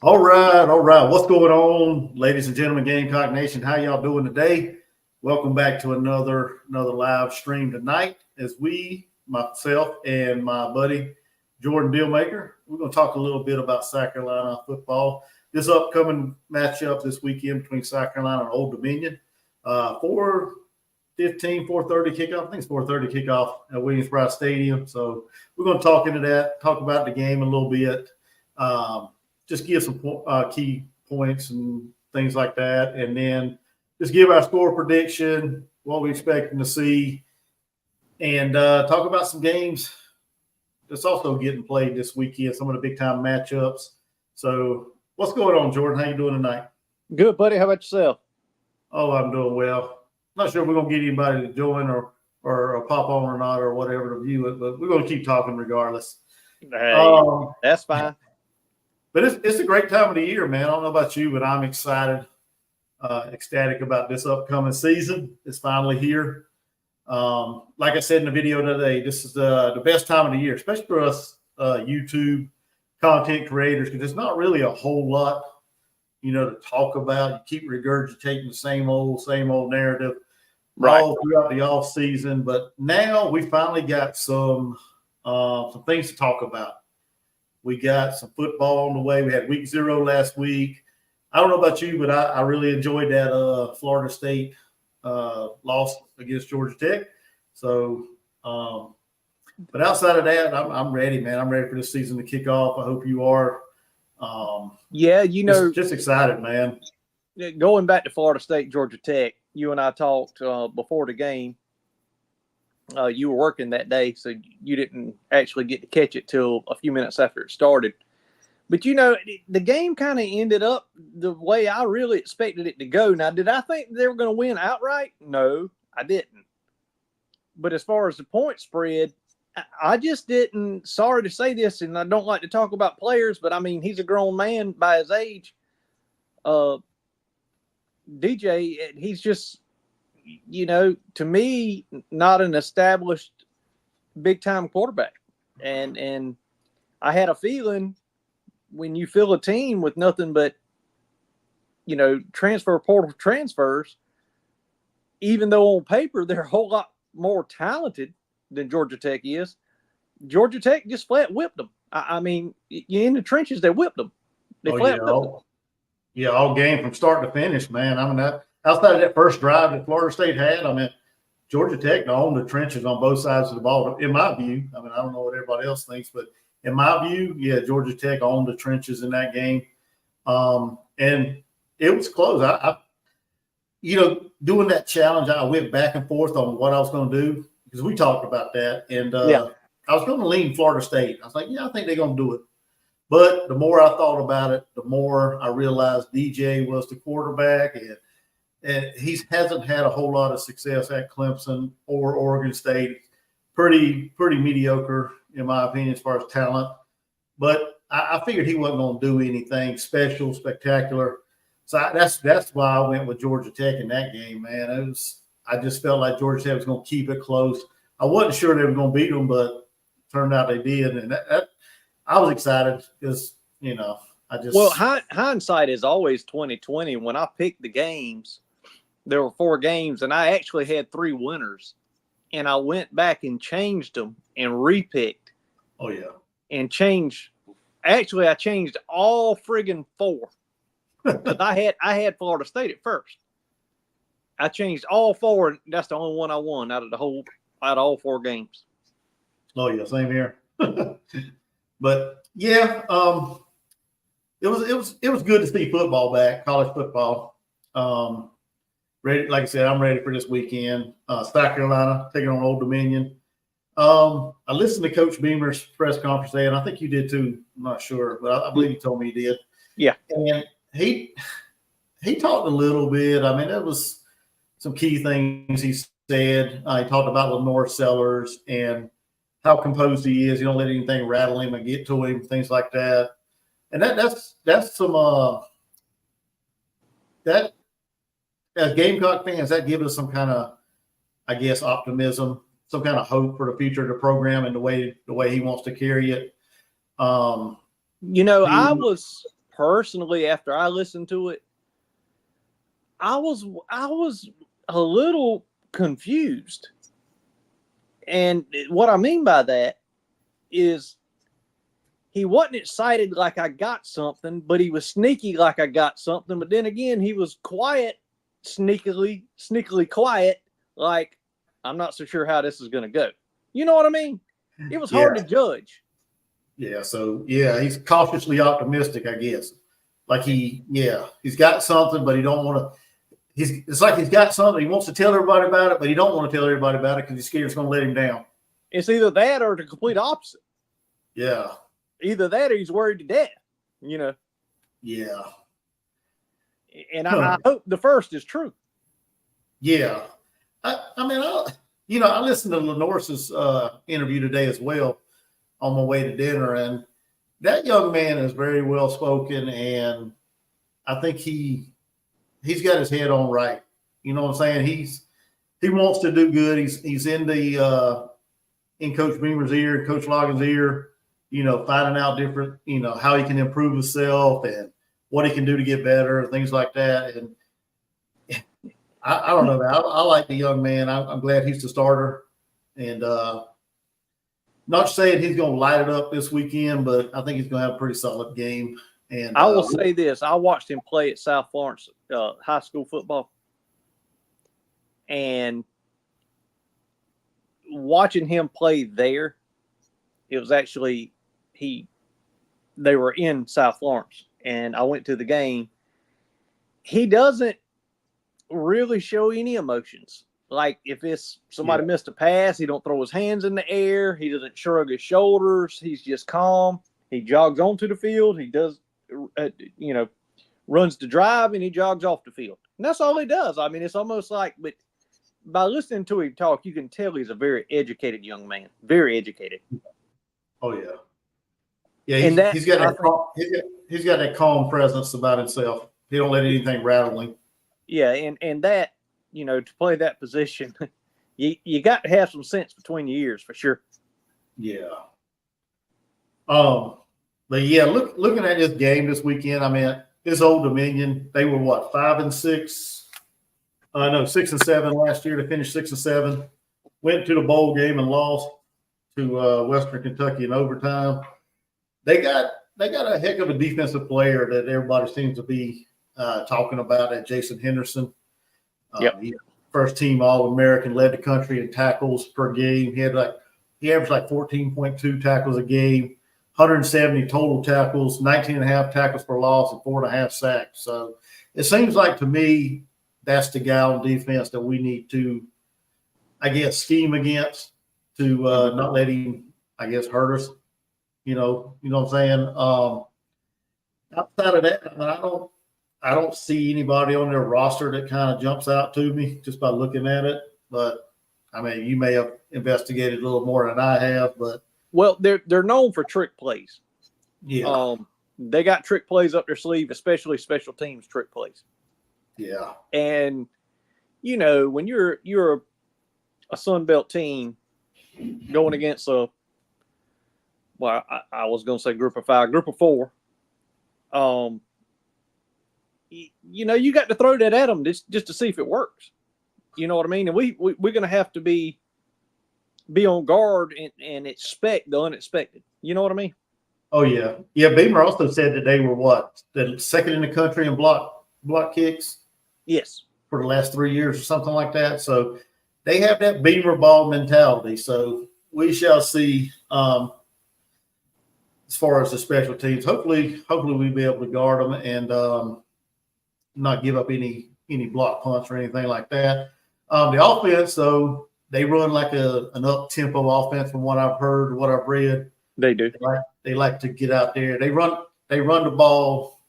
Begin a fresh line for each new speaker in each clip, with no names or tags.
All right, all right. What's going on, ladies and gentlemen, Gamecock Nation? How y'all doing today? Welcome back to another live stream tonight. As myself and my buddy Jordan Dealmaker, we're going to talk a little bit about South Carolina football. This upcoming matchup this weekend between South Carolina and Old Dominion, 4:30 kickoff. I think it's 4:30 kickoff at Williams-Brice Stadium. So we're going to talk into that, talk about the game a little bit. Just give some key points and things like that, and then just give our score prediction, what we're expecting to see, and talk about some games that's also getting played this weekend, some of the big-time matchups. So what's going on, Jordan? How you doing tonight?
Good, buddy. How about yourself?
Oh, I'm doing well. Not sure if we're going to get anybody to join or pop on or not or whatever to view it, but we're going to keep talking regardless.
Hey, that's fine.
But it's a great time of the year, man. I don't know about you, but I'm excited, ecstatic about this upcoming season. It's finally here. Like I said in the video today, this is the best time of the year, especially for us YouTube content creators, because there's not really a whole lot, to talk about. You keep regurgitating the same old narrative all throughout the off season. But now we finally got some things to talk about. We got some football on the way. We had week 0 last week. I don't know about you, but I really enjoyed that Florida State loss against Georgia Tech. So, but outside of that, I'm ready, man. I'm ready for this season to kick off. I hope you are.
Yeah,
just excited, man.
Going back to Florida State, Georgia Tech, you and I talked before the game. You were working that day, so you didn't actually get to catch it till a few minutes after it started. But, the game kind of ended up the way I really expected it to go. Now, did I think they were going to win outright? No, I didn't. But as far as the point spread, I just didn't. Sorry to say this, and I don't like to talk about players, but, I mean, he's a grown man by his age. DJ, he's just – to me, not an established big-time quarterback. And I had a feeling when you fill a team with nothing but, transfer portal transfers, even though on paper they're a whole lot more talented than Georgia Tech is, Georgia Tech just flat whipped them. I mean, in the trenches, they whipped them. They flat whipped them.
Yeah, all game from start to finish, man. I mean, outside of that first drive that Florida State had, I mean, Georgia Tech owned the trenches on both sides of the ball, in my view. I mean, I don't know what everybody else thinks, but in my view, yeah, Georgia Tech owned the trenches in that game. And it was close. I doing that challenge, I went back and forth on what I was going to do because we talked about that. And I was going to lean Florida State. I was like, yeah, I think they're going to do it. But the more I thought about it, the more I realized DJ was the quarterback, and he hasn't had a whole lot of success at Clemson or Oregon State. Pretty mediocre, in my opinion, as far as talent. But I figured he wasn't going to do anything special, spectacular. So that's why I went with Georgia Tech in that game, man. I just felt like Georgia Tech was going to keep it close. I wasn't sure they were going to beat them, but it turned out they did. And I was excited because,
hindsight is always 20/20. When I picked the games, there were 4 games, and I actually had 3 winners. And I went back and changed them and repicked.
Oh, yeah.
And changed. Actually, I changed all friggin' 4. Because I had Florida State at first. I changed all 4, and that's the only one I won out of all 4 games.
Oh, yeah, same here. But, yeah, it was good to see football back, college football. Ready, like I said, I'm ready for this weekend. South Carolina taking on Old Dominion. I listened to Coach Beamer's press conference today, and I think you did too. I'm not sure, but I believe he told me he did.
Yeah.
And he talked a little bit. I mean, there was some key things he said. He talked about Lenore Sellers and how composed he is. You don't let anything rattle him and get to him, things like that. And that's some that. As Gamecock fans, that gives us some kind of, I guess, optimism, some kind of hope for the future of the program and the way he wants to carry it.
I was personally, after I listened to it, I was a little confused. And what I mean by that is he wasn't excited like I got something, but he was sneaky like I got something. But then again, he was quiet, sneakily quiet, like I'm not so sure how this is going to go. You know what I mean? It was hard to judge.
Yeah. So he's cautiously optimistic, I guess. Like he's got something, but he don't want to. It's like he's got something. He wants to tell everybody about it, but he don't want to tell everybody about it because he's scared it's going to let him down.
It's either that or the complete opposite.
Yeah.
Either that or he's worried to death. You know.
Yeah.
And I hope the first is true.
Yeah. I listened to Lenore's interview today as well on my way to dinner, and that young man is very well spoken, and I think he's got his head on right. You know what I'm saying? He wants to do good. He's in Coach Beamer's ear and Coach Logan's ear, finding out different, how he can improve himself and what he can do to get better and things like that. And I don't know, man. I like the young man. I'm glad he's the starter. And not saying he's going to light it up this weekend, but I think he's going to have a pretty solid game. And
I will say this. I watched him play at South Florence high school football. And watching him play there, it was actually they were in South Florence, and I went to the game. He doesn't really show any emotions. Like if it's somebody missed a pass, he don't throw his hands in the air. He doesn't shrug his shoulders. He's just calm. He jogs onto the field. He does, runs the drive, and he jogs off the field. And that's all he does. I mean, it's almost like, but by listening to him talk, you can tell he's a very educated young man. Very educated.
Oh yeah. Yeah, he's got that calm presence about himself. He don't let anything rattle him.
Yeah, and that, to play that position, you got to have some sense between your ears for sure.
Yeah. But yeah, looking at this game this weekend, I mean, this Old Dominion, they were what, 5-6? 6-7 last year. They finished 6-7. Went to the bowl game and lost to Western Kentucky in overtime. They got a heck of a defensive player that everybody seems to be talking about, that Jason Henderson. First team All-American, led the country in tackles per game. He averaged like 14.2 tackles a game, 170 total tackles, 19.5 tackles for loss, and 4.5 sacks. So it seems like to me that's the guy on defense that we need to, I guess, scheme against to not let him, I guess, hurt us. You know what I'm saying? Outside of that, I don't see anybody on their roster that kind of jumps out to me just by looking at it. But I mean, you may have investigated a little more than I have, but
they're known for trick plays.
Yeah.
They got trick plays up their sleeve, especially special teams trick plays.
Yeah.
And when you're a Sun Belt team going against I was going to say group of 5, group of 4. You got to throw that at them just to see if it works. You know what I mean? And we're going to have to be on guard and expect the unexpected. You know what I mean?
Oh yeah. Yeah. Beamer also said that they were the second in the country in block kicks.
Yes.
For the last 3 years or something like that. So they have that Beamer ball mentality. So we shall see. As far as the special teams, hopefully we'll be able to guard them and not give up any block punts or anything like that. The offense, though, they run like an up-tempo offense from what I've heard, what I've read.
They do.
They like to get out there. They run the ball.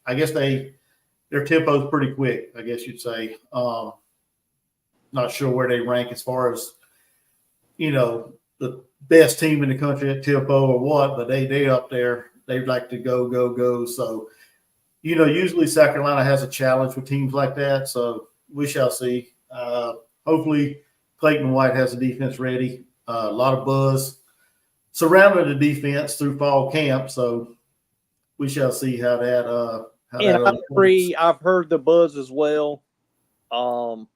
I guess their tempo is pretty quick, I guess you'd say. Not sure where they rank as far as, the best team in the country at tempo or what, but they up there. They like to go. So, usually South Carolina has a challenge with teams like that. So we shall see. Hopefully Clayton White has the defense ready. A lot of buzz surrounding the defense through fall camp. So we shall see how that
and I agree. I've heard the buzz as well. The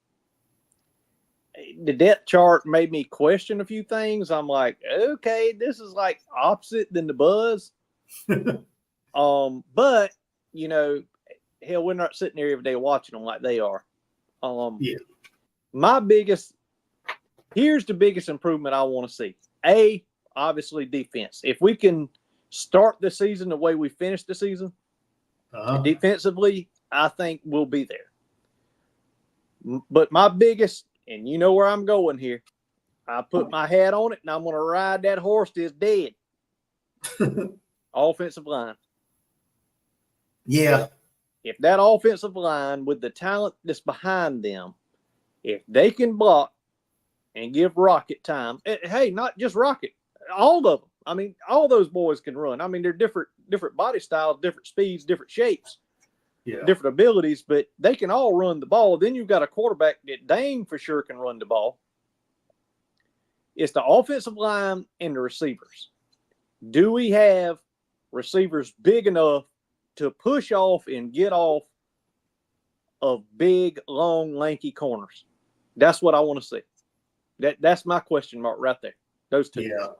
depth chart made me question a few things. I'm like, okay, this is like opposite than the buzz. But you know, hell, we're not sitting there every day watching them like they are.
Yeah.
Here's the biggest improvement I want to see. Obviously defense. If we can start the season the way we finished the season, defensively, I think we'll be there. But my biggest, and you know where I'm going here, I put my hat on it, and I'm going to ride that horse till it's dead. Offensive line.
Yeah.
If that offensive line, with the talent that's behind them, if they can block and give Rocket time, hey, not just Rocket, all of them. I mean, all those boys can run. I mean, they're different body styles, different speeds, different shapes, different abilities, but they can all run the ball. Then you've got a quarterback that dang for sure can run the ball. It's the offensive line and the receivers. Do we have receivers big enough to push off and get off of big, long, lanky corners? That's what I want to see. That's my question mark right there. Those two.
Yeah.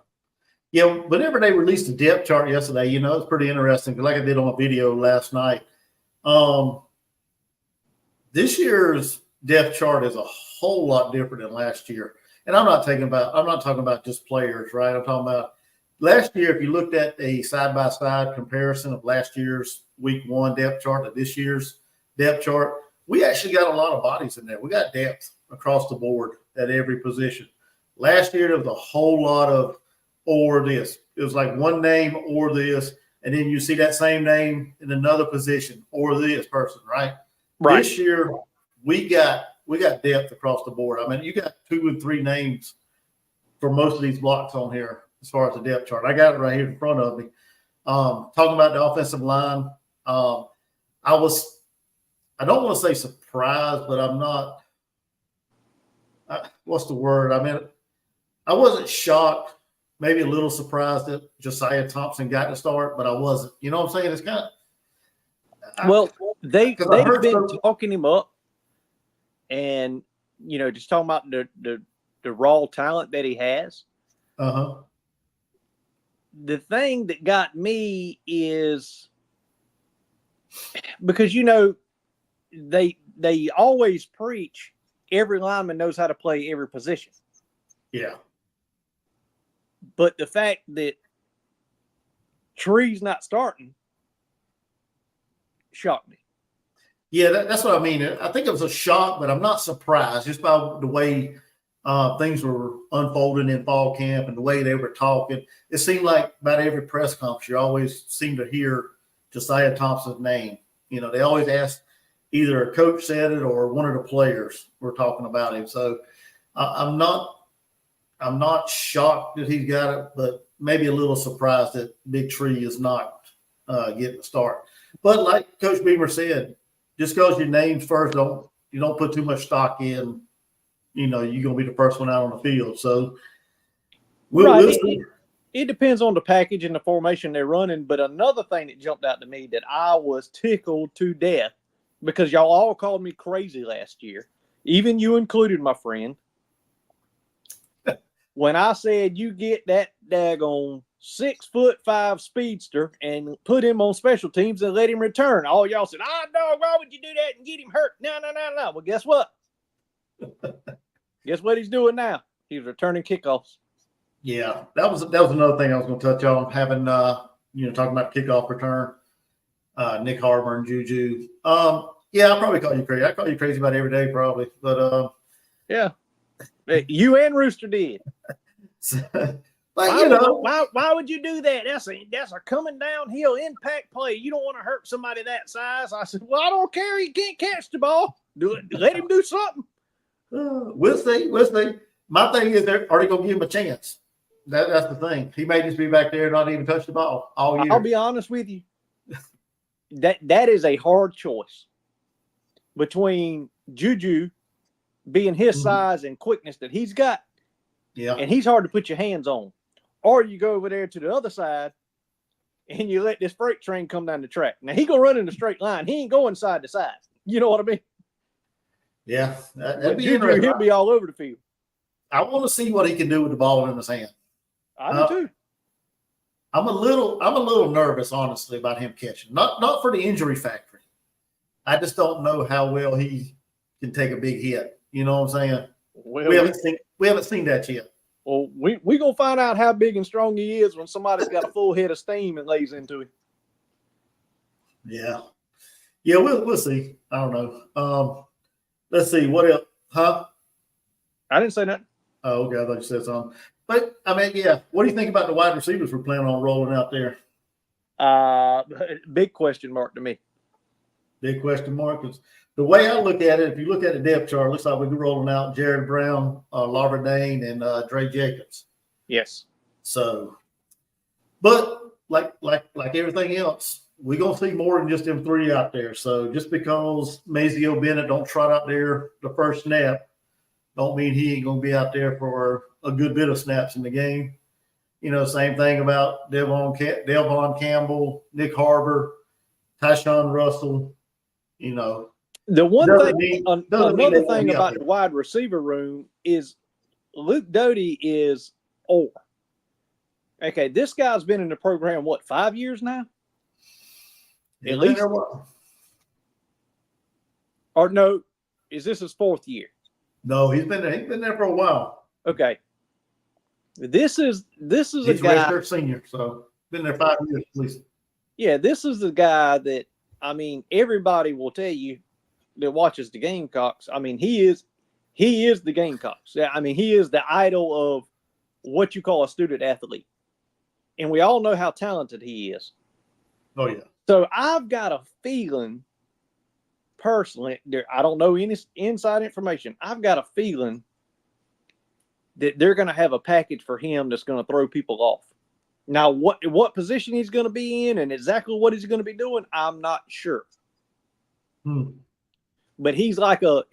Yeah, whenever they released the depth chart yesterday, you know, it's pretty interesting because like I did on a video last night, this year's depth chart is a whole lot different than last year. And I'm not talking about just players, right? I'm talking about last year. If you looked at a side-by-side comparison of last year's week 1 depth chart to this year's depth chart, we actually got a lot of bodies in there. We got depth across the board at every position. Last year, there was a whole lot of or this. It was like one name or this, and then you see that same name in another position or this person, right? This year, we got depth across the board. I mean, you got 2 and 3 names for most of these blocks on here as far as the depth chart. I got it right here in front of me. Talking about the offensive line, I don't want to say surprised, but I'm not. What's the word? I mean, I wasn't shocked, maybe a little surprised that Josiah Thompson got to start, but I wasn't. You know what I'm saying? It's kind of.
They've been talking him up, and you know, just talking about the raw talent that he has. The thing that got me is because you know they always preach every lineman knows how to play every position.
Yeah.
But the fact that Tree's not starting shocked me.
Yeah, that's what I mean. I think it was a shock, but I'm not surprised just by the way things were unfolding in fall camp and the way they were talking. It seemed like about every press conference, you always seem to hear Josiah Thompson's name. You know, they always ask either a coach said it or one of the players were talking about him. So I'm not shocked that he's got it, but maybe a little surprised that Big Tree is not getting a start. But like Coach Beamer said, just because your name's first, you don't put too much stock in. You know, you're going to be the first one out on the field. So we'll see.
It depends on the package and the formation they're running. But another thing that jumped out to me that I was tickled to death because y'all all called me crazy last year, even you included, my friend. When I said you get that daggone 6'5" speedster and put him on special teams and let him return, all y'all said, no, why would you do that and get him hurt? No. Well, guess what? Guess what he's doing now? He's returning kickoffs.
Yeah, that was another thing I was going to touch on. Having talking about kickoff return, Nick Harbor and Juju. Yeah, I probably call you crazy. I call you crazy about every day, probably. But
yeah, you and Rooster did. Why would you do that? That's a coming downhill impact play. You don't want to hurt somebody that size. I said, well, I don't care. He can't catch the ball. Let him do something.
We'll see. My thing is, are they going to give him a chance? That's the thing. He may just be back there and not even touch the ball all year.
I'll be honest with you. That is a hard choice between Juju being his size and quickness that he's got.
Yeah.
And he's hard to put your hands on. Or you go over there to the other side and you let this freight train come down the track. Now he gonna run in a straight line. He ain't going side to side. You know what I mean?
Yeah, that'd be
Juju,
interesting.
he'll be all over the field.
I want to see what he can do with the ball in his hand.
I do too.
I'm a little nervous, honestly, about him catching. Not for the injury factor. I just don't know how well he can take a big hit. You know what I'm saying?
Well,
we haven't seen that yet.
Well, we gonna find out how big and strong he is when somebody's got a full head of steam and lays into him.
Yeah, we'll see. I don't know. Let's see what else, huh?
I didn't say nothing.
Oh, okay. I thought you said something. But I mean, yeah. What do you think about the wide receivers we're planning on rolling out there?
Big question mark to me.
Big question mark. Is the way I look at it, if you look at the depth chart, it looks like we'll be rolling out Jared Brown, Laverdane, and Dre Jacobs.
Yes.
So, but like everything else, we're gonna see more than just them three out there. So just because Mazio Bennett don't trot out there the first snap, don't mean he ain't gonna be out there for a good bit of snaps in the game. You know, same thing about Delvon Campbell, Nick Harbor, Tyshawn Russell. You know,
the one thing, another thing about
the
wide receiver room is Luke Doty is old. Okay, this guy's been in the program, what, 5 years now? At least. Or no, is this his 4th year?
No, he's been there for a while.
Okay. This is
he's
a guy.
He's senior, so been there 5 years at least.
Yeah, this is the guy that, I mean, everybody will tell you that watches the Gamecocks. I mean, he is the Gamecocks. I mean, he is the idol of what you call a student athlete. And we all know how talented he is.
Oh, yeah.
So I've got a feeling, personally, I don't know any inside information. I've got a feeling that they're going to have a package for him that's going to throw people off. Now, what position he's going to be in and exactly what he's going to be doing, I'm not sure. But he's like a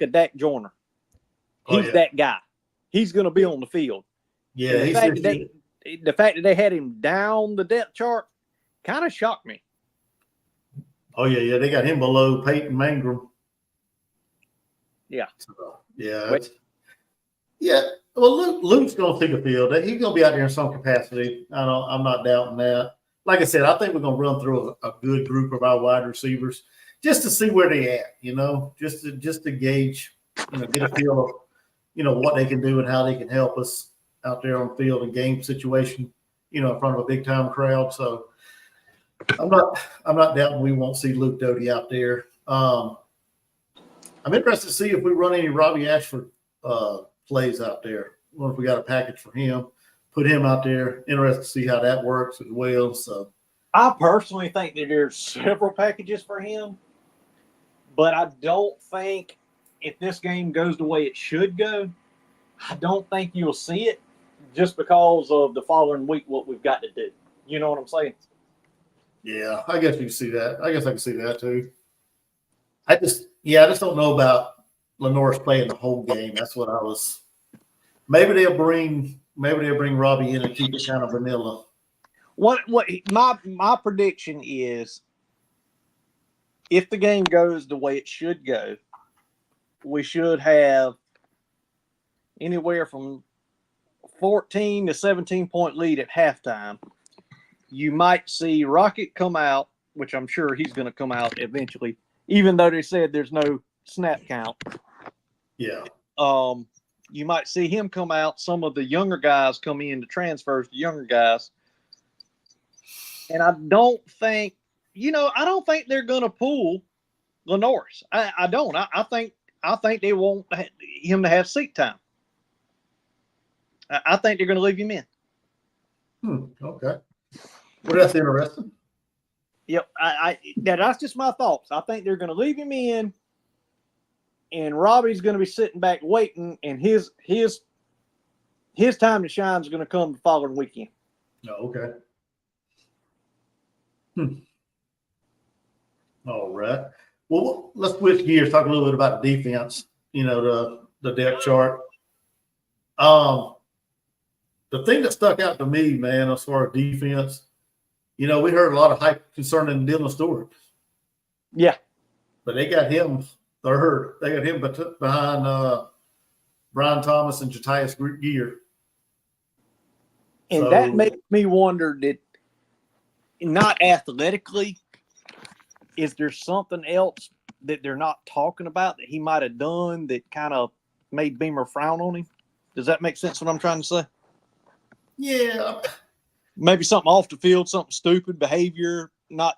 Dak Joyner. He's that guy. He's going to be on the field.
Yeah,
the fact that they had him down the depth chart kind of shocked me.
Oh yeah, they got him below Peyton Mangrum.
Yeah.
So, yeah. Well, Luke's going to take a field. He's going to be out there in some capacity. I'm not doubting that. Like I said, I think we're going to run through a good group of our wide receivers just to see where they at. You know, just to gauge, get a feel of, what they can do and how they can help us out there on the field and game situation, in front of a big time crowd. So I'm not doubting we won't see Luke Doty out there. I'm interested to see if we run any Robbie Ashford plays out there. I wonder if we got a package for him, put him out there. Interested to see how that works as well. So
I personally think that there's several packages for him, but I don't think if this game goes the way it should go, I don't think you'll see it just because of the following week, what we've got to do. You know what I'm saying?
Yeah, I guess you can see that. I guess I can see that too. I just don't know about Lenore's playing the whole game. That's what I was. Maybe they'll bring Robbie in and keep it kind of vanilla.
What my prediction is, if the game goes the way it should go, we should have anywhere from 14 to 17 point lead at halftime. You might see Rocket come out, which I'm sure he's going to come out eventually, even though they said there's no snap count.
Yeah.
You might see him come out. Some of the younger guys come in to transfers to younger guys. And I don't think they're going to pull Lenore's. I don't. I think they want him to have seat time. I think they're going to leave him in.
Okay. Well, that's interesting.
Yep. That's just my thoughts. I think they're going to leave him in, and Robbie's going to be sitting back waiting, and his time to shine is going to come the following weekend.
Oh, okay. All right. Well, let's switch gears. Talk a little bit about defense. The depth chart. The thing that stuck out to me, man, as far as defense, You know, we heard a lot of hype concerning Dylan Stewart,
Yeah.
but they got him third. They got him behind Brian Thomas and Jatius Gear.
And that makes me wonder that not athletically, is there something else that they're not talking about that he might have done that kind of made Beamer frown on him? Does that make sense what I'm trying to say?
Yeah.
Maybe something off the field, something stupid behavior, not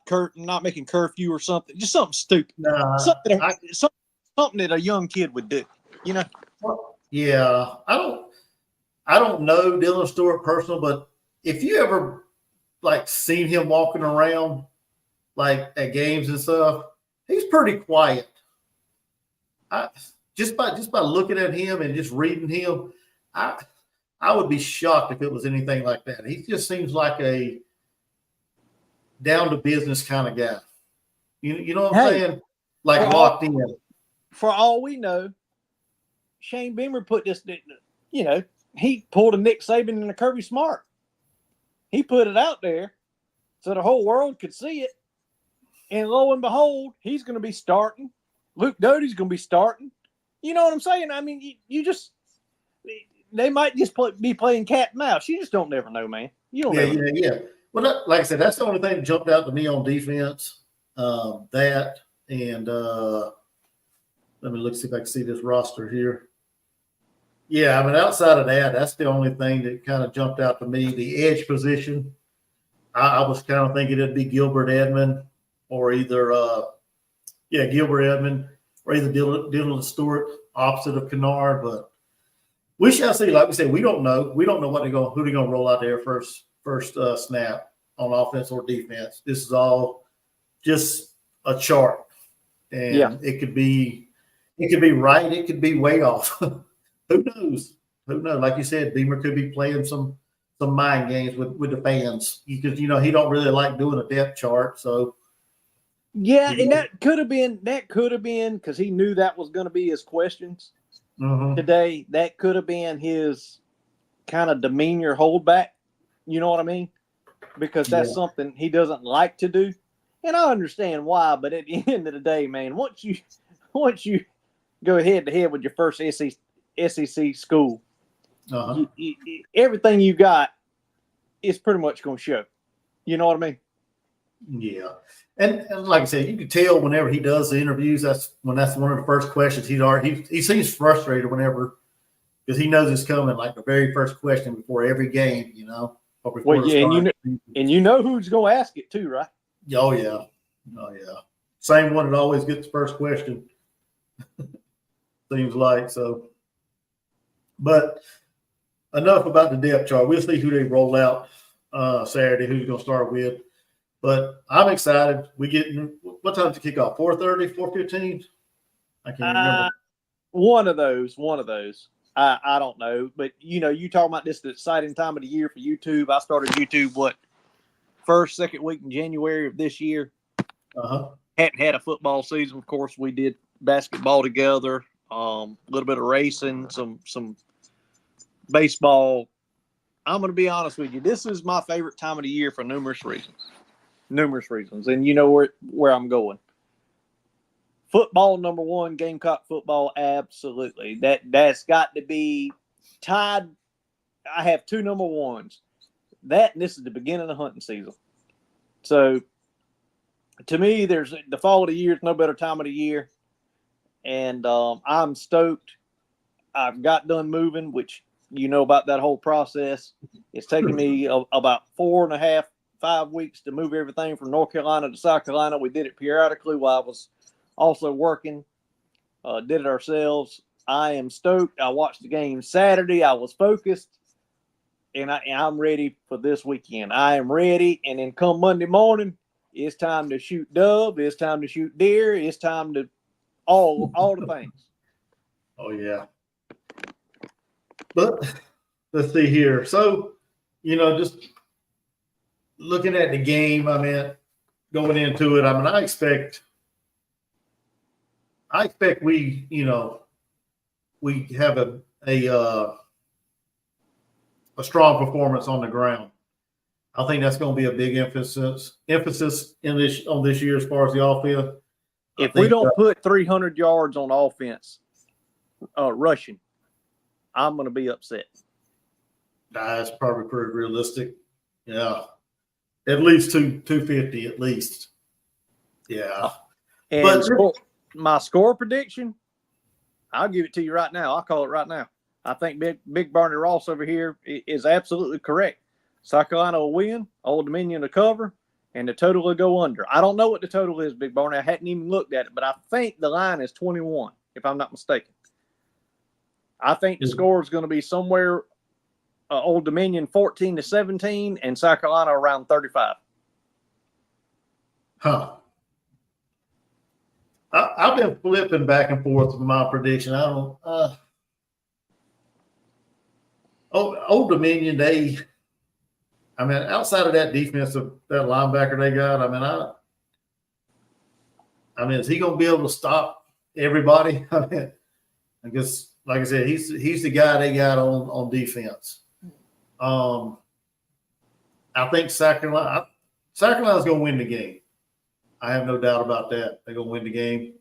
making curfew or something, just something stupid.
Nah,
something that a young kid would do, you know?
Yeah. I don't know Dylan Stewart personal, but if you ever like seen him walking around like at games and stuff, he's pretty quiet. Just by looking at him and just reading him, I would be shocked if it was anything like that. He just seems like a down to business kind of guy. You know what I'm saying? Like locked in.
For all we know, Shane Beamer put this, you know, he pulled a Nick Saban and a Kirby Smart. He put it out there so the whole world could see it. And lo and behold, he's going to be starting. Luke Doty's going to be starting. You know what I'm saying? I mean, you just – they might just be playing cat and mouse. You just don't never know, man. You don't never know.
Yeah. Well, like I said, that's the only thing that jumped out to me on defense. That and let me see if I can see this roster here. Yeah, I mean, outside of that, that's the only thing that kind of jumped out to me. The edge position, I was kind of thinking it'd be Gilbert Edmond or either Gilbert Edmond or either Dylan Stewart, opposite of Kennard. But we shall see. Like we said, we don't know. We don't know who they're going to roll out there first snap on offense or defense. This is all just a chart, and it could be right. It could be way off. Who knows? Like you said, Beamer could be playing some mind games with the fans because he don't really like doing a depth chart. So
and that could have been because he knew that was going to be his questions today. That could have been his kind of demeanor holdback. You know what I mean? Because that's something he doesn't like to do, and I understand why. But at the end of the day, man, once you go head to head with your first SEC school, everything you got is pretty much going to show. You know what I mean?
Yeah. And like I said, you can tell whenever he does the interviews, that's one of the first questions he seems frustrated whenever because he knows it's coming like the very first question before every game,
and you know who's going to ask it too, right?
Oh yeah. Same one that always gets the first question. Seems like so. But enough about the depth chart. We'll see who they roll out Saturday, who's going to start with. But I'm excited. What time does it kick off? 4:30, 4:15? I can't remember.
One of those. I don't know. But, you talking about this exciting time of the year for YouTube. I started YouTube, second week in January of this year. Hadn't had a football season. Of course, we did basketball together, a little bit of racing, some baseball. I'm going to be honest with you. This is my favorite time of the year for numerous reasons. And you know where I'm going. Football, number one, Gamecock football, absolutely. That's got to be tied. I have two number ones. That, and this is the beginning of the hunting season. So, to me, there's the fall of the year is no better time of the year. And I'm stoked. I've got done moving, which you know about that whole process. It's taken me about 4.5, 5 weeks to move everything from North Carolina to South Carolina. We did it periodically while I was also working. Did it ourselves. I am stoked. I watched the game Saturday. I was focused, and I'm ready for this weekend. I am ready. And then come Monday morning, it's time to shoot dove. It's time to shoot deer. It's time to all the things.
Oh yeah. But let's see here. So, just looking at the game, I mean, going into it, I mean, I expect we, we have a strong performance on the ground. I think that's going to be a big emphasis in this on this year as far as the offense.
If we don't put 300 yards on offense, rushing, I'm going to be upset.
That's probably pretty realistic. Yeah, at least 250 at least. Yeah,
and my score prediction, I'll give it to you right now. I'll call it right now. I think Big Barney Ross over here is absolutely correct. South Carolina will win, Old Dominion will cover, and the total will go under. I don't know what the total is, Big Barney. I hadn't even looked at it, but I think the line is 21, if I'm not mistaken. I think the score is going to be somewhere Old Dominion 14-17 and South Carolina around 35.
Huh. I've been flipping back and forth with my prediction. I don't. Old Dominion, outside of that defensive, that linebacker they got, is he going to be able to stop everybody? I guess, like I said, he's the guy they got on defense. I think South Carolina's going to win the game. I have no doubt about that. They're going to win the game.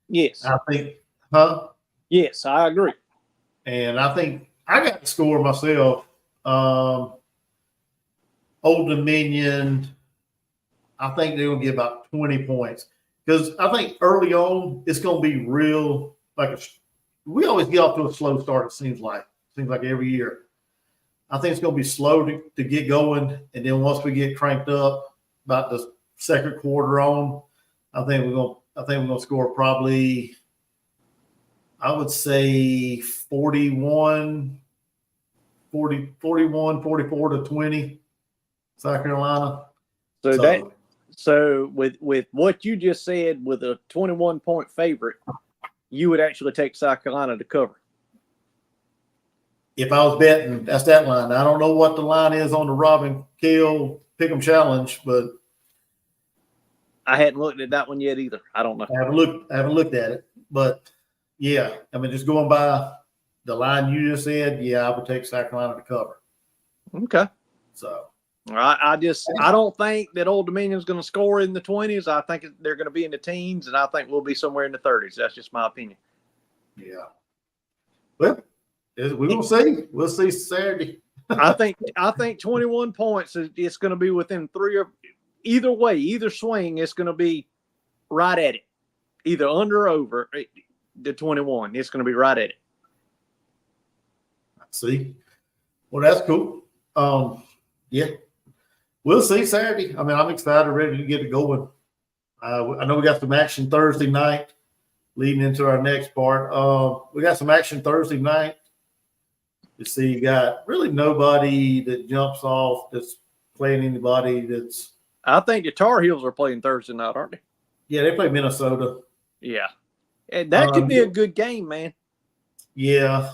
Yes.
I think, huh?
Yes, I agree.
And I think I got the score myself. Old Dominion, I think they're going to get about 20 points. Because I think early on, it's going to be real. We always get off to a slow start, it seems like every year. I think it's going to be slow to get going. And then once we get cranked up about the second quarter on, I think we're going to score probably, I would say 44 to 20, South Carolina.
So with what you just said, with a 21-point favorite, you would actually take South Carolina to cover.
If I was betting, that's that line. I don't know what the line is on the Robin Kill Pick'em Challenge, but
I hadn't looked at that one yet either. I don't know.
I haven't looked at it, but yeah, just going by the line you just said, yeah, I would take South Carolina to cover.
Okay.
So
I don't think that Old Dominion is going to score in the 20s. I think they're going to be in the teens, and I think we'll be somewhere in the 30s. That's just my opinion.
Yeah. Well, we will see. We'll see Saturday.
I think 21 points it's going to be within three or either way, either swing, it's going to be right at it. Either under or over the 21. It's going to be right at it.
See? Well, that's cool. Yeah. We'll see Saturday. I'm excited, ready to get it going. I know we got some action Thursday night leading into our next part. We got some action Thursday night. You see, you got really nobody that jumps off that's playing anybody that's.
I think the Tar Heels are playing Thursday night, aren't they?
Yeah, they play Minnesota.
Yeah. And that could be a good game, man.
Yeah.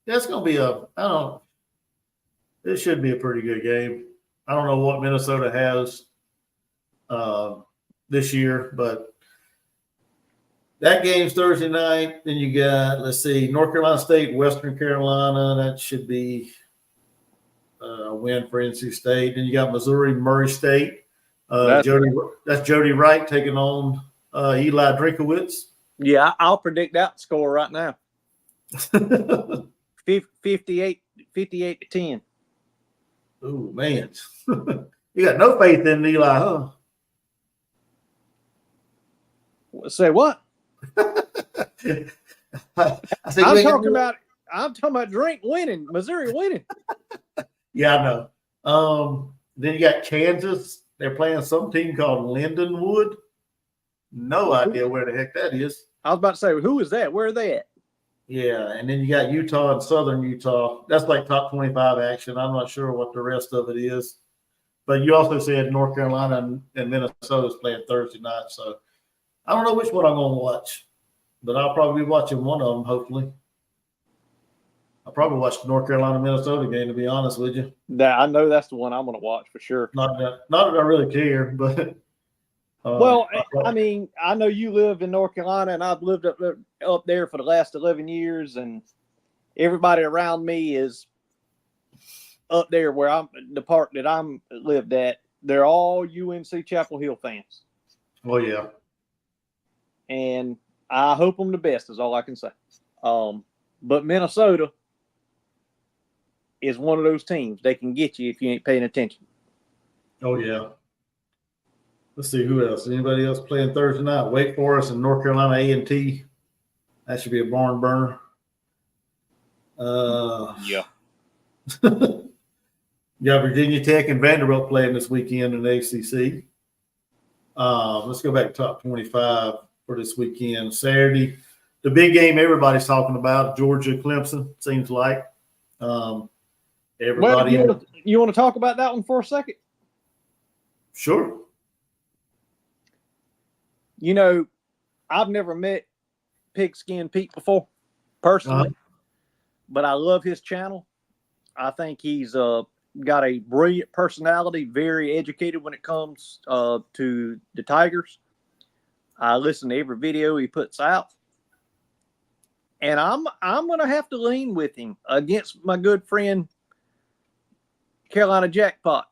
That's going to be this should be a pretty good game. I don't know what Minnesota has this year, but that game's Thursday night. Then you got, let's see, North Carolina State, Western Carolina. That should be a win for NC State. Then you got Missouri, Murray State. That's Jody Wright taking on Eli Drinkowitz.
Yeah, I'll predict that score right now. 58 to 10.
Oh, man. You got no faith in Eli, huh?
Say what? I'm talking about Drink winning, Missouri winning.
Yeah, I know. Then you got Kansas. They're playing some team called Lindenwood. No idea where the heck that is.
I was about to say, who is that? Where are they at?
Yeah, and then you got Utah and Southern Utah. That's like top 25 action. I'm not sure what the rest of it is. But you also said North Carolina and Minnesota's playing Thursday night. So I don't know which one I'm going to watch. But I'll probably be watching one of them, hopefully. I'll probably watch the North Carolina-Minnesota game, to be honest with you.
I know that's the one I'm going to watch for sure.
Not that I really care, but
well, I know you live in North Carolina, and I've lived up there for the last 11 years, and everybody around me is up there where I'm the part that I'm lived at, they're all UNC Chapel Hill fans.
Oh yeah.
And I hope them the best is all I can say. But Minnesota is one of those teams. They can get you if you ain't paying attention.
Oh yeah. Let's see who else. Anybody else playing Thursday night? Wake Forest and North Carolina A&T. That should be a barn burner.
Yeah.
You got Virginia Tech and Vanderbilt playing this weekend in the ACC. Let's go back to top 25 for this weekend. Saturday, the big game everybody's talking about, Georgia Clemson, seems like. Everybody.
Well, you want to talk about that one for a second?
Sure.
You know, I've never met Pigskin Pete before, personally, but I love his channel. I think he's got a brilliant personality, very educated when it comes to the Tigers. I listen to every video he puts out. And I'm going to have to lean with him against my good friend Carolina Jackpot.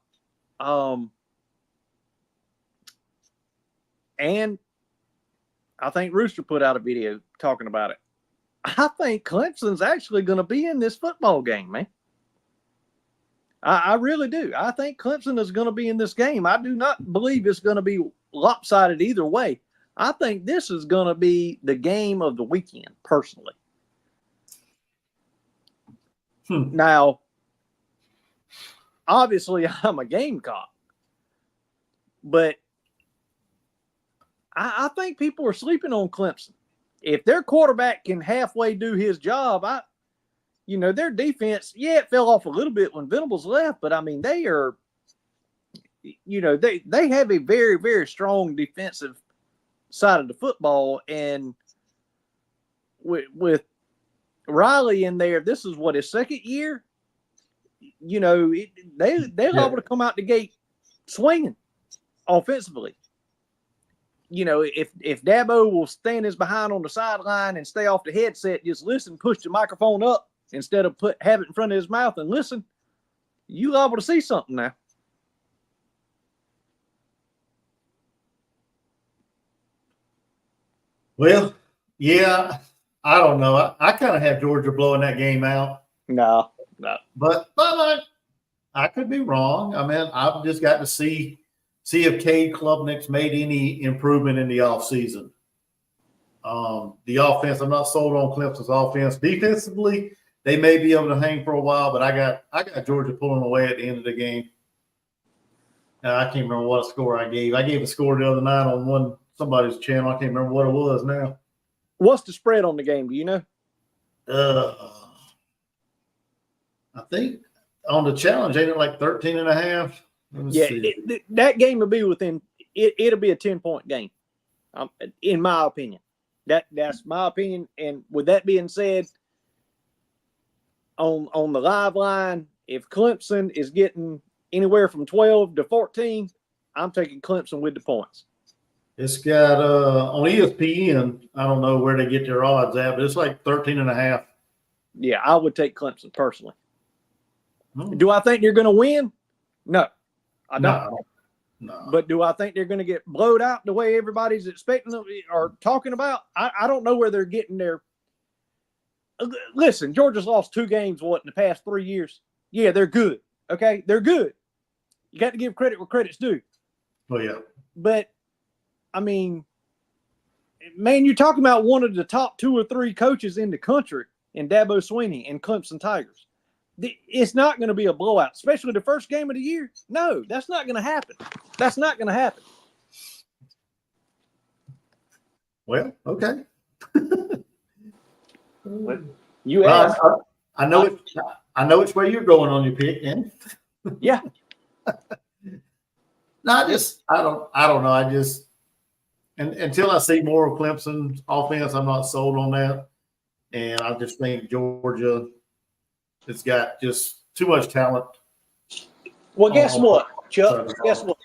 And I think Rooster put out a video talking about it. I think Clemson's actually going to be in this football game, man. I really do. I think Clemson is going to be in this game. I do not believe it's going to be lopsided either way. I think this is going to be the game of the weekend, personally. Now, obviously, I'm a Gamecock, but I think people are sleeping on Clemson. If their quarterback can halfway do his job, their defense, it fell off a little bit when Venables left, but I mean, they are, they have a very, very strong defensive side of the football. And with Riley in there, this is what, his second year. They're able to come out the gate swinging offensively. If Dabo will stand his behind on the sideline and stay off the headset, just listen, push the microphone up instead of have it in front of his mouth and listen, you liable to see something now.
Well, yeah, I don't know. I kind of have Georgia blowing that game out.
No.
But I could be wrong. I mean, I've just got to see if Cade Klubnik's made any improvement in the offseason. The offense, I'm not sold on Clemson's offense. Defensively, they may be able to hang for a while, but I got Georgia pulling away at the end of the game. I can't remember what score I gave. I gave a score the other night on somebody's channel. I can't remember what it was now.
What's the spread on the game? Do you know?
I think on the challenge, ain't it like 13.5?
That game will be within it. It'll be a 10-point game, in my opinion. That's my opinion. And with that being said, on the live line, if Clemson is getting anywhere from 12 to 14, I'm taking Clemson with the points.
It's got on ESPN, I don't know where they get their odds at, but it's like 13.5.
Yeah, I would take Clemson personally. Do I think they're going to win? No, I don't.
No.
But do I think they're going to get blowed out the way everybody's expecting them or talking about? I don't know where they're getting their. Listen, Georgia's lost 2 games, in the past 3 years? Yeah, they're good. Okay, they're good. You got to give credit where credit's due.
Oh, yeah.
But, I mean, man, you're talking about one of the top 2 or 3 coaches in the country in Dabo Swinney and Clemson Tigers. It's not going to be a blowout, especially the first game of the year. No, that's not going to happen. That's not going to happen.
Well, okay.
You asked.
I know which way you're going on your pick, and
yeah.
No, I don't know. I just until I see more of Clemson's offense, I'm not sold on that. And I just think Georgia has got just too much talent.
Well, guess what, Chuck? Guess what?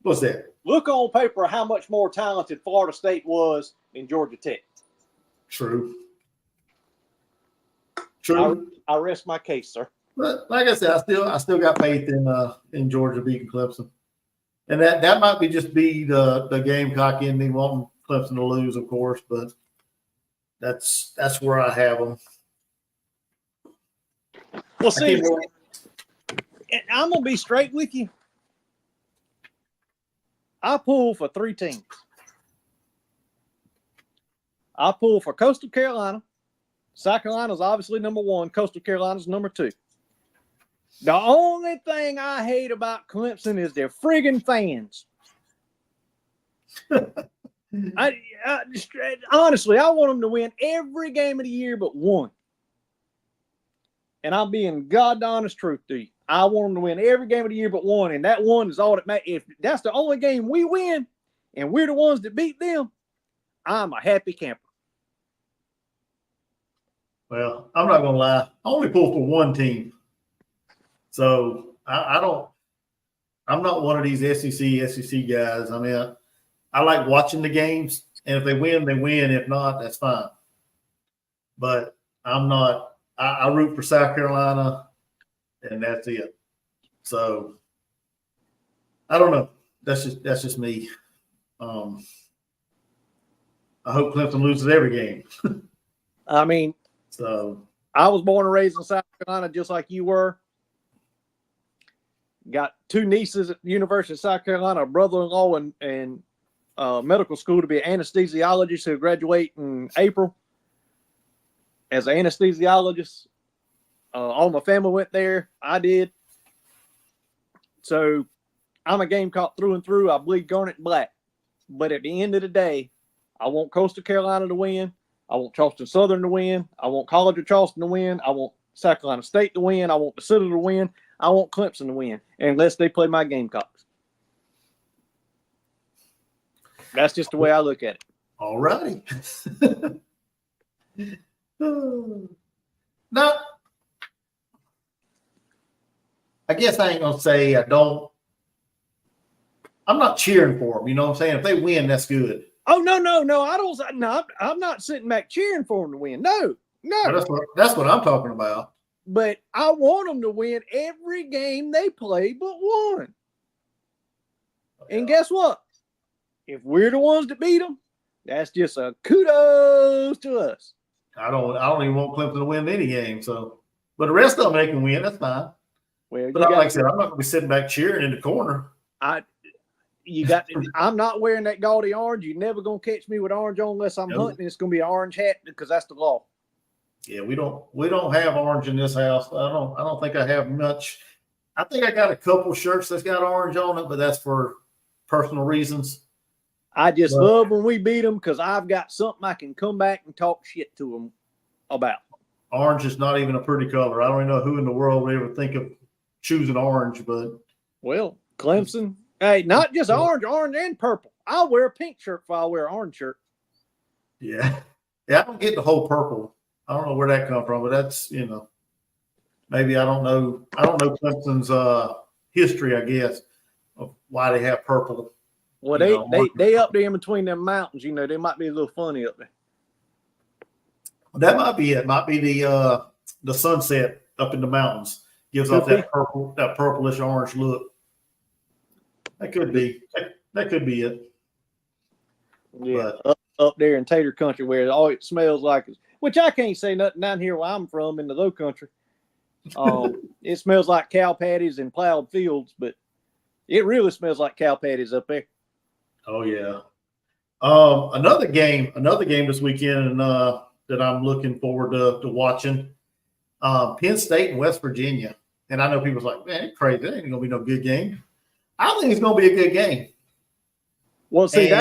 What's that?
Look on paper how much more talented Florida State was than Georgia Tech.
True. True.
I rest my case, sir.
But like I said, I still got faith in Georgia beating Clemson, and that might be the Gamecock in me wanting Clemson to lose, of course, but that's where I have them.
Well, see, I'm gonna be straight with you. I pull for 3 teams. I pull for Coastal Carolina. South Carolina's obviously number 1. Coastal Carolina's number 2. The only thing I hate about Clemson is their friggin' fans. Honestly, I want them to win every game of the year but one. And I'm being God honest truth to you. I want them to win every game of the year but one, and that one is all that matters. If that's the only game we win, and we're the ones that beat them, I'm a happy camper.
Well, I'm not gonna lie. I only pull for one team, so I'm not one of these SEC guys. I mean, I like watching the games, and if they win, they win. If not, that's fine. But I'm not. I root for South Carolina, and that's it. So I don't know. That's just me. I hope Clemson loses every game.
I mean,
so
I was born and raised in South Carolina, just like you were. Got 2 nieces at the University of South Carolina, a brother-in-law in medical school to be an anesthesiologist who graduate in April. As an anesthesiologist, all my family went there. I did. So I'm a Gamecock through and through. I bleed garnet black. But at the end of the day, I want Coastal Carolina to win. I want Charleston Southern to win. I want College of Charleston to win. I want South Carolina State to win. I want the Citadel to win. I want Clemson to win, unless they play my Gamecocks. That's just the way I look at it.
All righty. No, I guess I ain't gonna say I don't. I'm not cheering for them. You know what I'm saying? If they win, that's good.
Oh no! I don't. No, I'm not sitting back cheering for them to win. No.
That's what I'm talking about.
But I want them to win every game they play but one. And guess what? If we're the ones that beat them, that's just a kudos to us.
I don't even want Clemson to win any game. So, but the rest of them they can win. That's fine.
Well,
but like I said, I'm not gonna be sitting back cheering in the corner.
I'm not wearing that gaudy orange. You're never gonna catch me with orange on unless I'm hunting. It's gonna be an orange hat because that's the law.
Yeah, we don't have orange in this house. I don't think I have much. I think I got a couple shirts that's got orange on it, but that's for personal reasons.
I just love when we beat them because I've got something I can come back and talk shit to them about.
Orange is not even a pretty color. I don't even know who in the world would ever think of choosing orange, but
well, Clemson. Hey, not just orange and purple. I'll wear a pink shirt if I wear an orange shirt.
Yeah, I don't get the whole purple. I don't know where that come from, but that's maybe I don't know Clemson's history, I guess, of why they have purple.
Well, they up there in between them mountains. They might be a little funny up there.
That might be it. Might be the sunset up in the mountains gives off that purplish orange look. That could be. That could be it.
Yeah, up there in Tater Country where it smells like, which I can't say nothing down here where I'm from in the Low Country. It smells like cow patties and plowed fields, but it really smells like cow patties up there.
Oh yeah. Another game this weekend that I'm looking forward to watching. Penn State and West Virginia. And I know people's like, man, it's crazy. That ain't gonna be no good game. I think it's gonna be a good game.
Well, see,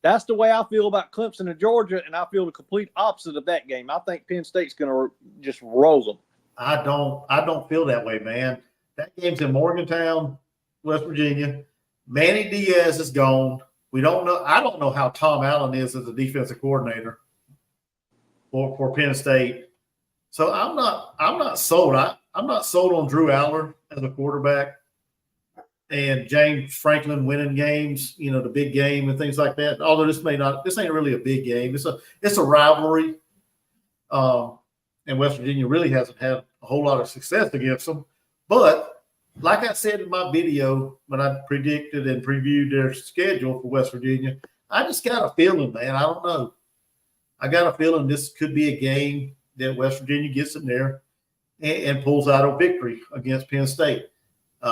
that's the way I feel about Clemson and Georgia, and I feel the complete opposite of that game. I think Penn State's gonna just roll them. I
don't feel that way, man. That game's in Morgantown, West Virginia. Manny Diaz is gone. We don't know. I don't know how Tom Allen is as a defensive coordinator for Penn State. So I'm not sold. I'm not sold on Drew Aller as a quarterback and James Franklin winning games, the big game and things like that. Although this ain't really a big game. It's a rivalry. and West Virginia really hasn't had a whole lot of success against them. But like I said in my video when I predicted and previewed their schedule for West Virginia, I just got a feeling, man. I don't know. I got a feeling this could be a game that West Virginia gets in there and pulls out a victory against Penn State.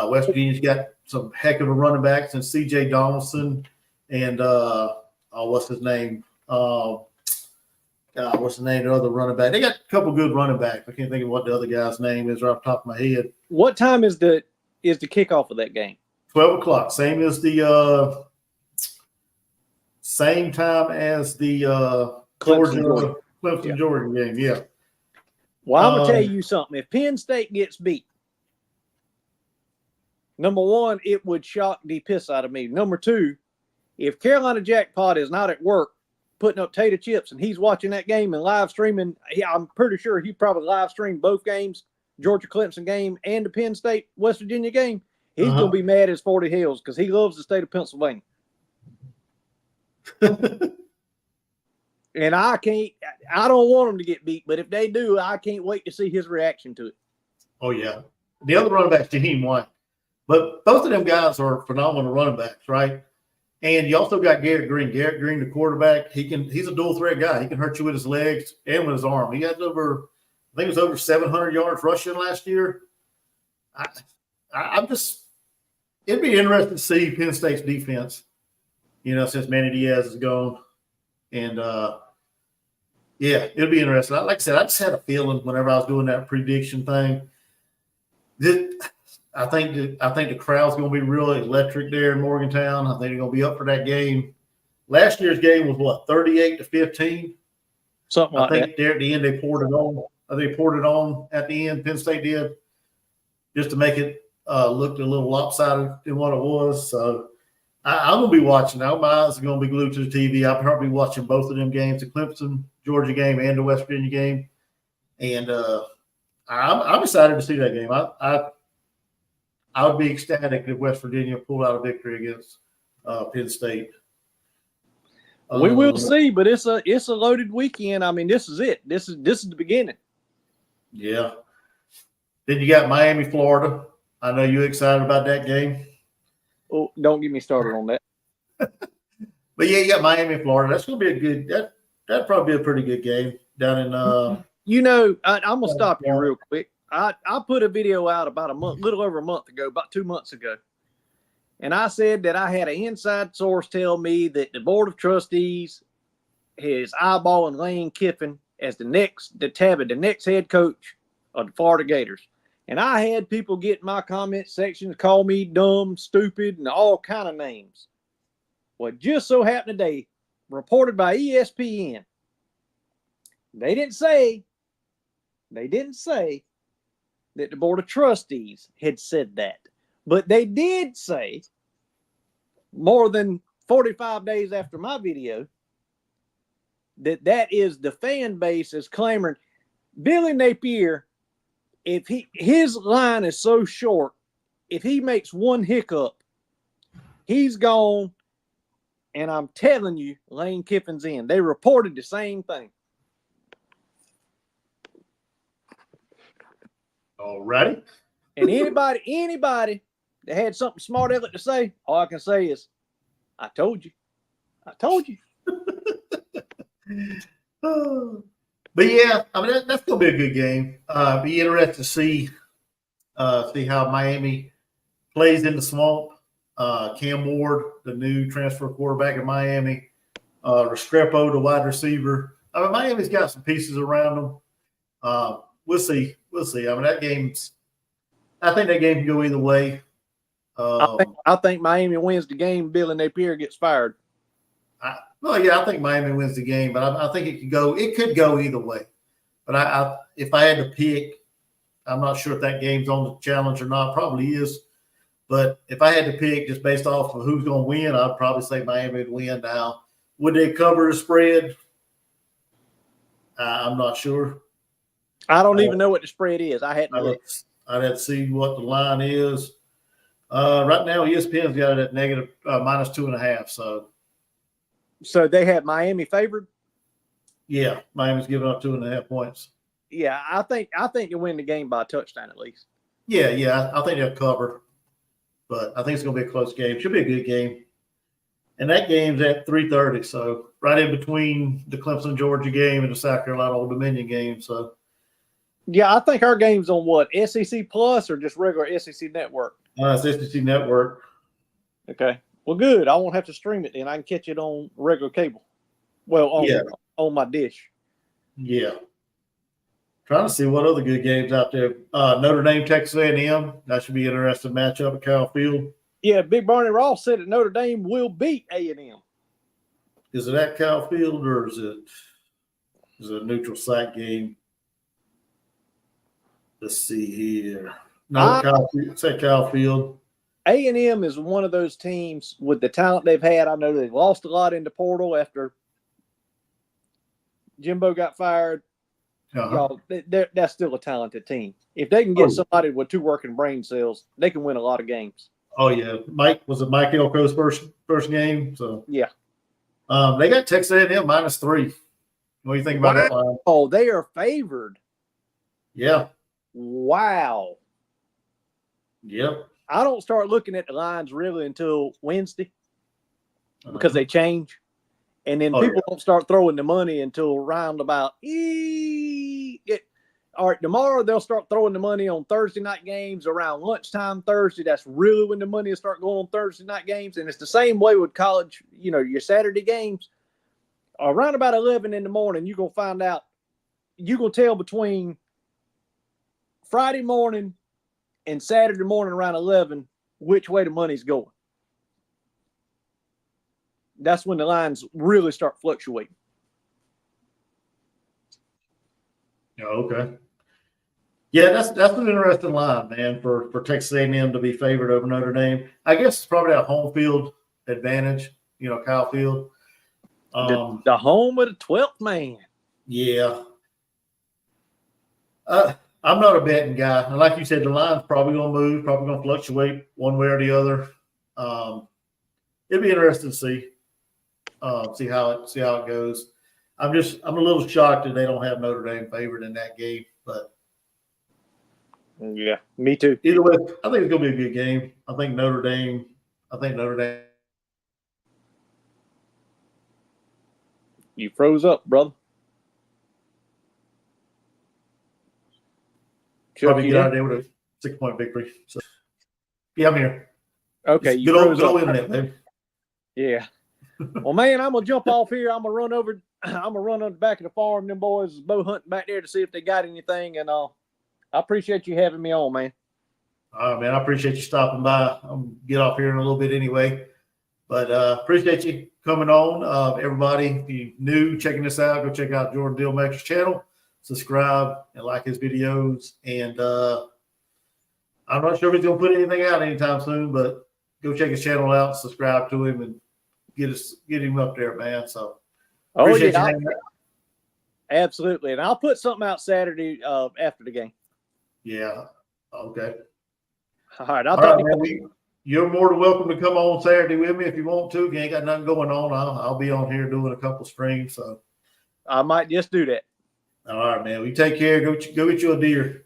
West Virginia's got some heck of a running backs and C.J. Donaldson and what's his name? What's the name of the other running back? They got a couple good running backs. I can't think of what the other guy's name is right off the top of my head.
What time is the kickoff of that game?
12 o'clock. Same time as the Clemson, Georgia game. Yeah.
Well, I'm gonna tell you something. If Penn State gets beat, number one, it would shock the piss out of me. Number two, if Carolina Jackpot is not at work putting up tater chips and he's watching that game and live streaming, I'm pretty sure he probably live streamed both games, Georgia Clemson game and the Penn State West Virginia game. He's gonna be mad as 40 hills because he loves the state of Pennsylvania. And I don't want them to get beat, but if they do, I can't wait to see his reaction to it.
Oh, yeah. The other running back's Jaheim White. But both of them guys are phenomenal running backs, right? And you also got Garrett Green. Garrett Green, the quarterback, he's a dual threat guy. He can hurt you with his legs and with his arm. He had over 700 yards rushing last year. It'd be interesting to see Penn State's defense, since Manny Diaz is gone. And, yeah, it'll be interesting. Like I said, I just had a feeling whenever I was doing that prediction thing that I think the crowd's going to be really electric there in Morgantown. I think they're going to be up for that game. Last year's game was what, 38-15?
Something like that.
I think there at the end they poured it on. They poured it on at the end. Penn State did, just to make it look a little lopsided than what it was. So I'm going to be watching. Now my eyes are going to be glued to the TV. I'll probably be watching both of them games, the Clemson Georgia game and the West Virginia game. And I'm excited to see that game. I would be ecstatic if West Virginia pulled out a victory against Penn State.
We will see, but it's a loaded weekend. I mean, this is it. This is the beginning.
Yeah. Then you got Miami, Florida. I know you're excited about that game.
Oh, don't get me started on that.
But yeah, you got Miami, Florida. That's going to be a good. That'd probably be a pretty good game down in. I'm
gonna stop you real quick. I put a video out about little over a month ago, about 2 months ago, and I said that I had an inside source tell me that the Board of Trustees is eyeballing Lane Kiffin as the next head coach of the Florida Gators. And I had people get in my comment section to call me dumb, stupid, and all kind of names. Well, just so happened today, reported by ESPN, they didn't say that the Board of Trustees had said that. But they did say, more than 45 days after my video, that is the fan base is clamoring. Billy Napier, if his line is so short, if he makes one hiccup, he's gone. And I'm telling you, Lane Kiffin's in. They reported the same thing.
All righty.
And anybody that had something smart aleck to say, all I can say is, I told you. I told you.
But yeah, I mean that's gonna be a good game. Be interested to see how Miami plays in the swamp. Cam Ward, the new transfer quarterback in Miami, Restrepo, the wide receiver. I mean, Miami's got some pieces around them. We'll see. I mean, I think that game can go either way.
I think Miami wins the game. Billy Napier gets fired.
I think Miami wins the game, but I think it could go either way. But if I had to pick, I'm not sure if that game's on the challenge or not. Probably is. But if I had to pick just based off of who's going to win, I'd probably say Miami would win. Now, would they cover the spread? I'm not sure.
I don't even know what the spread is. I hadn't looked.
I'd have to see what the line is. Right now, ESPN's got it at negative -2.5.
So they have Miami favored?
Yeah, Miami's giving up 2.5 points.
Yeah, I think you win the game by a touchdown at least.
Yeah, I think they'll cover, but I think it's going to be a close game. Should be a good game. And that game's at 3:30, so right in between the Clemson Georgia game and the South Carolina Old Dominion game. So
yeah, I think our game's on what, SEC Plus or just regular SEC Network?
it's SEC Network.
Okay, well, good. I won't have to stream it then. I can catch it on regular cable. Well, on my dish.
Yeah. Trying to see what other good games out there. Notre Dame, Texas A&M. That should be an interesting matchup at Cal Field.
Yeah, Big Barney Ross said that Notre Dame will beat A&M.
Is it at Cal Field or is it a neutral site game? Let's see here. No, Cal Field. It's at Cal Field.
A&M is one of those teams with the talent they've had. I know they've lost a lot in the portal after Jimbo got fired. Y'all, that's still a talented team. If they can get somebody with 2 working brain cells, they can win a lot of games.
Oh yeah, Mike Elko's first game. So
yeah,
they got Texas A&M -3. What do you think about that line?
Oh, they are favored.
Yeah.
Wow.
Yep.
I don't start looking at the lines really until Wednesday because they change, and then people don't start throwing the money until around about all right, tomorrow they'll start throwing the money on Thursday night games around lunchtime Thursday. That's really when the money will start going on Thursday night games. And it's the same way with college, your Saturday games. Around about 11 in the morning, you're going to find out, you're going to tell between Friday morning and Saturday morning around 11 which way the money's going. That's when the lines really start fluctuating.
Oh, okay. Yeah, that's an interesting line, man, for Texas A&M to be favored over Notre Dame. I guess it's probably a home field advantage, Kyle Field.
The home of the 12th man.
Yeah. I'm not a betting guy. And like you said, the line's probably going to move, probably going to fluctuate one way or the other. It'll be interesting to see how it goes. I'm a little shocked that they don't have Notre Dame favored in that game, but
yeah, me too.
Either way, I think it's going to be a good game. I think Notre Dame.
You froze up, brother.
Probably get out there with a 6-point victory. So, yeah, I'm here.
Okay,
good old internet, baby.
Yeah. Well, man, I'm gonna jump off here. I'm gonna run on the back of the farm. Them boys is bow hunting back there to see if they got anything. And I appreciate you having me on, man.
All right, man. I appreciate you stopping by. I'm get off here in a little bit anyway. But appreciate you coming on. Everybody, if you're new, checking this out, go check out Jordan Dillmaker's channel. Subscribe and like his videos. And I'm not sure if he's going to put anything out anytime soon, but go check his channel out, subscribe to him, and get him up there, man. So appreciate you hanging out.
Absolutely. And I'll put something out Saturday after the game.
Yeah. Okay.
All right. I'll talk to
you. You're more than welcome to come on Saturday with me if you want to. If you ain't got nothing going on, I'll be on here doing a couple streams. So
I might just do that.
All right, man. We take care. Go get you a deer.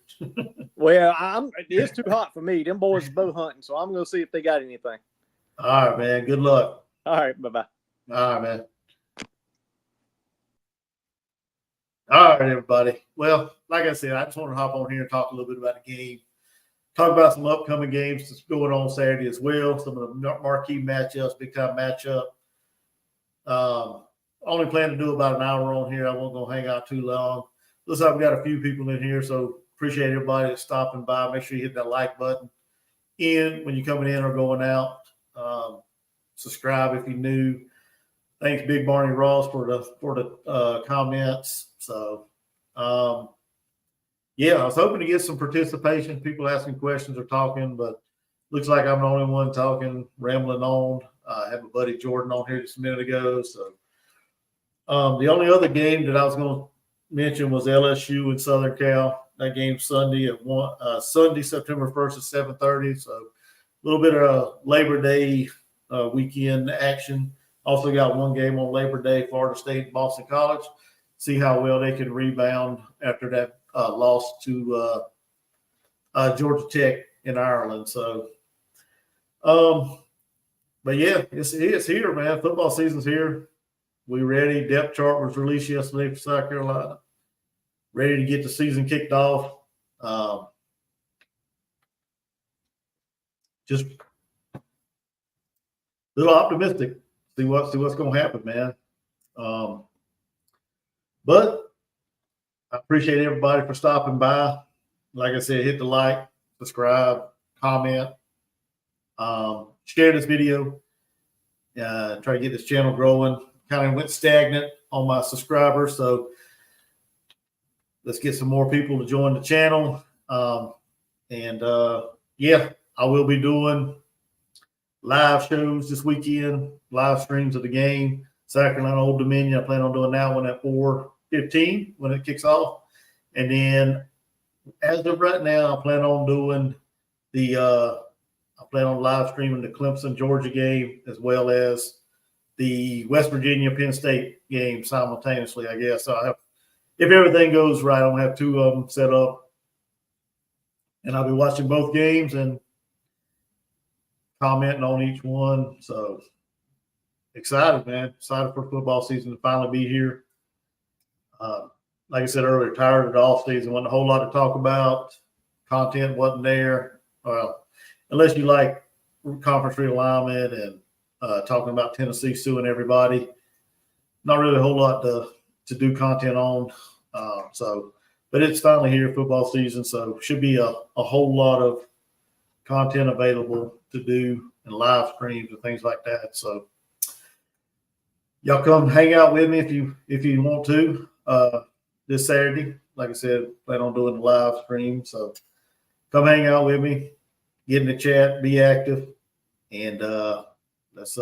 Well, it's too hot for me. Them boys are bow hunting, so I'm going to see if they got anything.
All right, man. Good luck.
All right. Bye-bye.
All right, man. All right, everybody. Well, like I said, I just want to hop on here and talk a little bit about the game. Talk about some upcoming games that's going on Saturday as well. Some of the marquee matchups, big-time matchup. Only plan to do about an hour on here. I won't go hang out too long. Looks like we got a few people in here, so appreciate everybody that's stopping by. Make sure you hit that like button when you're coming in or going out. Subscribe if you're new. Thanks, Big Barney Ross, for the comments. So, yeah, I was hoping to get some participation, people asking questions or talking, but looks like I'm the only one talking, rambling on. I have a buddy Jordan on here just a minute ago. So, the only other game that I was going to mention was LSU and Southern Cal. That game Sunday Sunday, September 1st at 7:30. So, a little bit of Labor Day weekend action. Also got one game on Labor Day, Florida State, Boston College. See how well they can rebound after that lost to Georgia Tech in Ireland. So, but yeah, it's here, man. Football season's here. We ready. Depth chart was released yesterday for South Carolina. Ready to get the season kicked off. Just a little optimistic. See what's going to happen, man. But I appreciate everybody for stopping by. Like I said, hit the like, subscribe, comment, share this video. Try to get this channel growing. Kind of went stagnant on my subscribers, so let's get some more people to join the channel. Yeah, I will be doing live shows this weekend, live streams of the game. South Carolina Old Dominion. I plan on doing that one at 4:15 when it kicks off. And then as of right now, I plan on doing live streaming the Clemson Georgia game as well as the West Virginia Penn State game simultaneously, I guess. So if everything goes right, I'm gonna have two of them set up. And I'll be watching both games and commenting on each one. So excited, man. Excited for football season to finally be here. Like I said earlier, tired of the off season. Wasn't a whole lot to talk about. Content wasn't there. Well, unless you like conference realignment and talking about Tennessee suing everybody. Not really a whole lot to do content on. But it's finally here, football season, so should be a whole lot of content available to do and live streams and things like that. So y'all come hang out with me if you want to this Saturday. Like I said, plan on doing the live stream. So come hang out with me, get in the chat, be active, and let's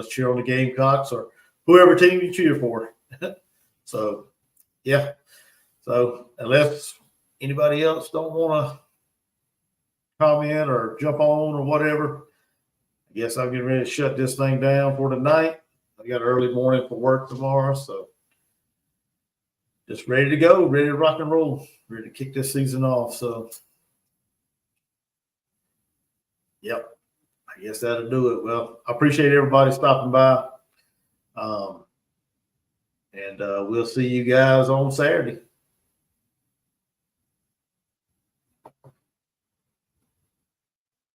cheer on the Gamecocks or whoever team you cheer for. So yeah. So unless anybody else don't want to comment or jump on or whatever, I guess I'm getting ready to shut this thing down for tonight. I got early morning for work tomorrow, so just ready to go, ready to rock and roll, ready to kick this season off. So, yep, I guess that'll do it. Well, I appreciate everybody stopping by, and we'll see you guys on Saturday.